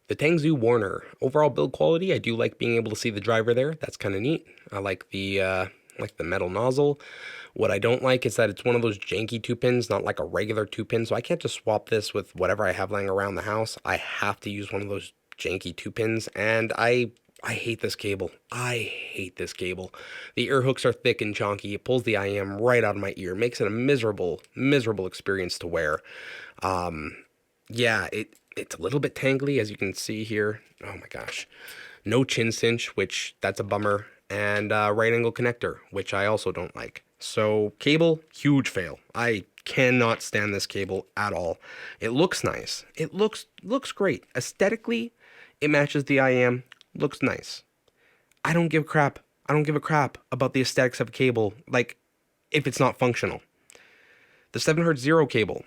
The Tangzu Warner. Overall build quality, I do like being able to see the driver there. That's kind of neat. I like the metal nozzle. What I don't like is that it's one of those janky two pins, not like a regular two pin. So I can't just swap this with whatever I have laying around the house. I have to use one of those janky two pins, and I hate this cable. I hate this cable. The ear hooks are thick and chunky. It pulls the IM right out of my ear. Makes it a miserable experience to wear. Yeah, it's a little bit tangly, as you can see here. Oh my gosh. No chin cinch, which that's a bummer. And right angle connector, which I also don't like. So cable, huge fail. I cannot stand this cable at all. It looks nice. It looks great. Aesthetically, it matches the IM. Looks nice. I don't give a crap. I don't give a crap about the aesthetics of a cable, like if it's not functional. The 7Hz Zero cable,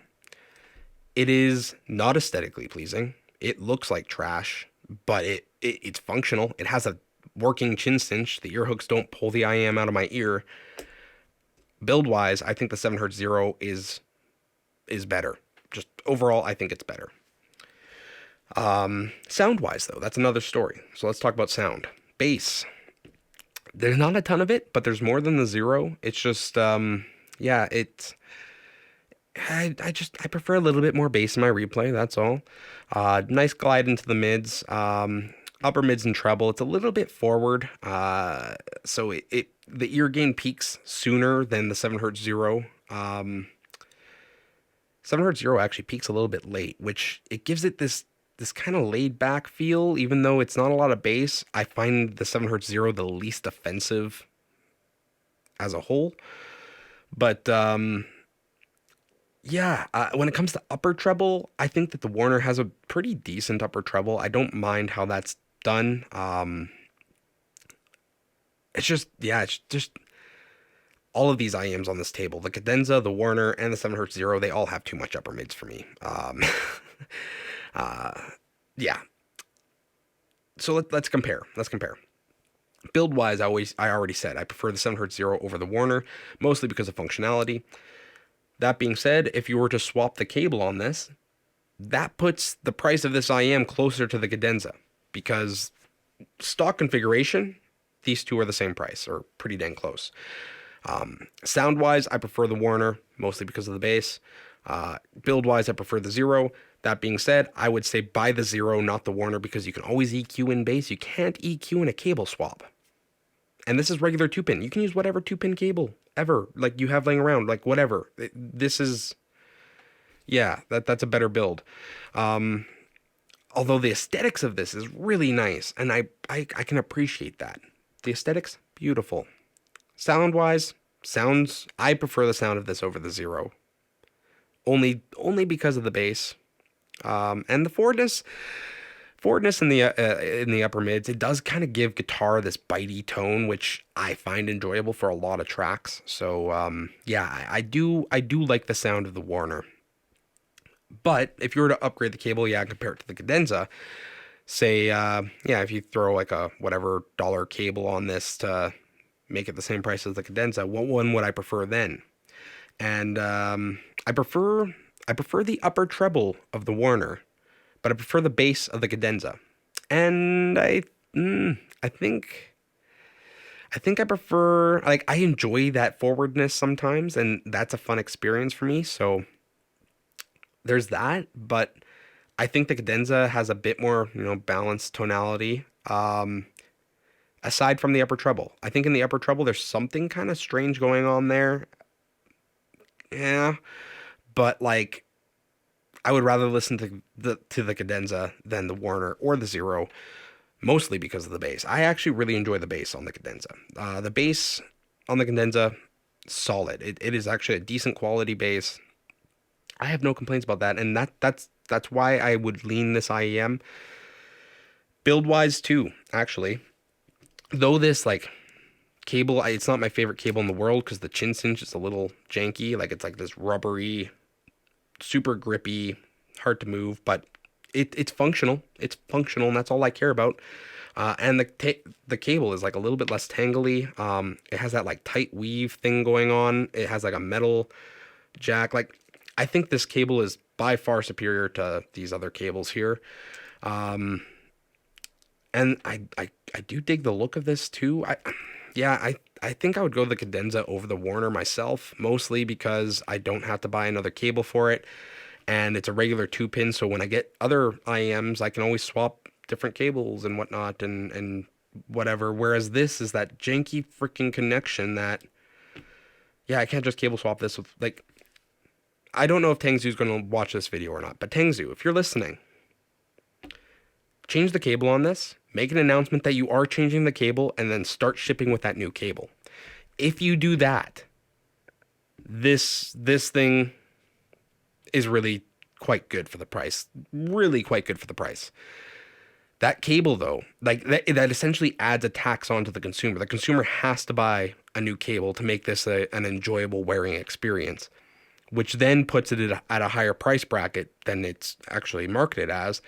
it is not aesthetically pleasing. It looks like trash, but it's functional. It has a working chin cinch. The ear hooks don't pull the IM out of my ear. Build wise, I think the 7Hz Zero is better. Just overall, I think it's better. Sound wise though, that's another story. So let's talk about sound. Bass. There's not a ton of it, but there's more than the Zero. It's just yeah, it's I prefer a little bit more bass in my replay, that's all. Nice glide into the mids. Upper mids and treble. It's a little bit forward. So the ear gain peaks sooner than the 7Hz Zero. 7Hz Zero actually peaks a little bit late, which it gives it this kind of laid back feel, even though it's not a lot of bass. I find the 7Hz Zero the least offensive as a whole. But yeah, when it comes to upper treble, I think that the Warner has a pretty decent upper treble. I don't mind how that's done. It's just all of these IMs on this table, the Cadenza, the Warner, and the 7Hz Zero, they all have too much upper mids for me. Yeah. So let's compare. Let's compare. Build wise, I already said I prefer the 7Hz Zero over the Warner, mostly because of functionality. That being said, if you were to swap the cable on this, that puts the price of this IM closer to the Cadenza, because stock configuration, these two are the same price, or pretty dang close. Sound wise, I prefer the Warner, mostly because of the bass. Build wise, I prefer the Zero. That being said, I would say buy the Zero, not the Warner, because you can always EQ in bass. You can't EQ in a cable swap. And this is regular 2-pin. You can use whatever 2-pin cable ever, like you have laying around, like whatever. This is, yeah, that's a better build. Although the aesthetics of this is really nice, and I can appreciate that. The aesthetics, beautiful. Sound-wise, I prefer the sound of this over the Zero. Only because of the bass. And the forwardness in the upper mids, it does kind of give guitar this bitey tone, which I find enjoyable for a lot of tracks. So yeah, I do like the sound of the Warner. But if you were to upgrade the cable, yeah, compare it to the Cadenza, say yeah, if you throw like a whatever dollar cable on this to make it the same price as the Cadenza, what one would I prefer then? And I prefer the upper treble of the Warner, but I prefer the bass of the Cadenza. And I think I prefer, like, I enjoy that forwardness sometimes, and that's a fun experience for me. So there's that, but I think the Cadenza has a bit more, balanced tonality. Aside from the upper treble, I think in the upper treble there's something kind of strange going on there. Yeah, but like, I would rather listen to the Cadenza than the Warner or the Zero, mostly because of the bass. I actually really enjoy the bass on the Cadenza. The bass on the Cadenza, solid. It is actually a decent quality bass. I have no complaints about that, and that's why I would lean this IEM. Build wise too, actually. Though this like cable, it's not my favorite cable in the world because the chin cinch is a little janky. Like, it's like this rubbery, super grippy, hard to move, but it's functional. It's functional, and that's all I care about. And the cable is like a little bit less tangly. It has that like tight weave thing going on. It has like a metal jack. Like, I think this cable is by far superior to these other cables here. And I do dig the look of this too. Yeah, I think I would go the Cadenza over the Warner myself, mostly because I don't have to buy another cable for it, and it's a regular 2-pin. So when I get other IEMs, I can always swap different cables and whatnot and whatever. Whereas this is that janky freaking connection that, yeah, I can't just cable swap this with, like, I don't know if Tangzu's going to watch this video or not, but Tangzu, if you're listening, change the cable on this, make an announcement that you are changing the cable, and then start shipping with that new cable. If you do that, this thing is really quite good for the price. Really quite good for the price. That cable, though, like that essentially adds a tax onto the consumer. The consumer has to buy a new cable to make this an enjoyable wearing experience, which then puts it at a higher price bracket than it's actually marketed as,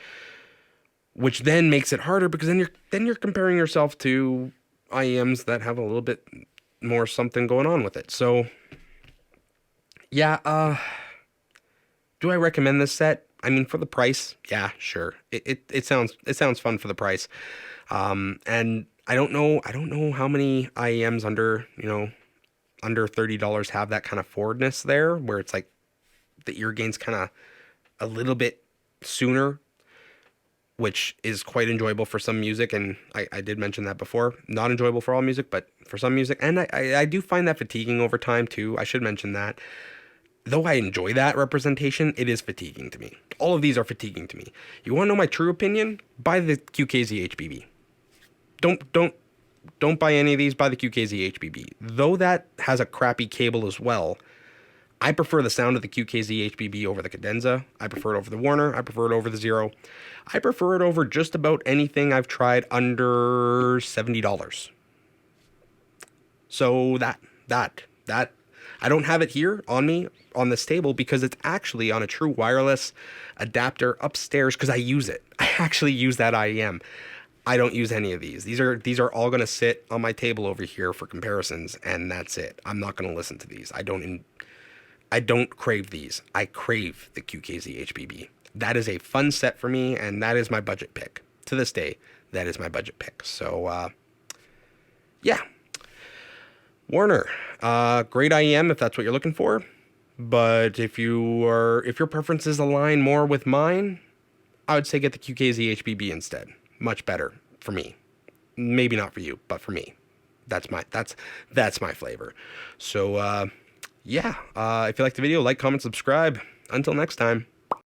which then makes it harder because then you're comparing yourself to IEMs that have a little bit more something going on with it. So yeah, do I recommend this set? I mean, for the price, yeah, sure. It sounds fun for the price. And I don't know how many IEMs under $30 have that kind of forwardness there, where it's like the ear gain's kind of a little bit sooner, which is quite enjoyable for some music. And I did mention that before. Not enjoyable for all music, but for some music. And I do find that fatiguing over time too. I should mention that. Though I enjoy that representation, it is fatiguing to me. All of these are fatiguing to me. You want to know my true opinion? Buy the QKZ HBB. Don't buy any of these. Buy the QKZ HBB. Though that has a crappy cable as well, I prefer the sound of the QKZ HBB over the Cadenza. I prefer it over the Warner. I prefer it over the Zero. I prefer it over just about anything I've tried under $70. So that I don't have it here on me on this table because it's actually on a true wireless adapter upstairs because I use it. I actually use that IEM. I don't use any of these. These are all going to sit on my table over here for comparisons, and that's it. I'm not going to listen to these. I don't crave these. I crave the QKZ HBB. That is a fun set for me, and that is my budget pick. To this day, that is my budget pick. So, yeah. Warner, great IEM if that's what you're looking for. But if your preferences align more with mine, I would say get the QKZ HBB instead. Much better for me. Maybe not for you, but for me. That's my flavor. So, yeah. If you like the video, like, comment, subscribe. Until next time.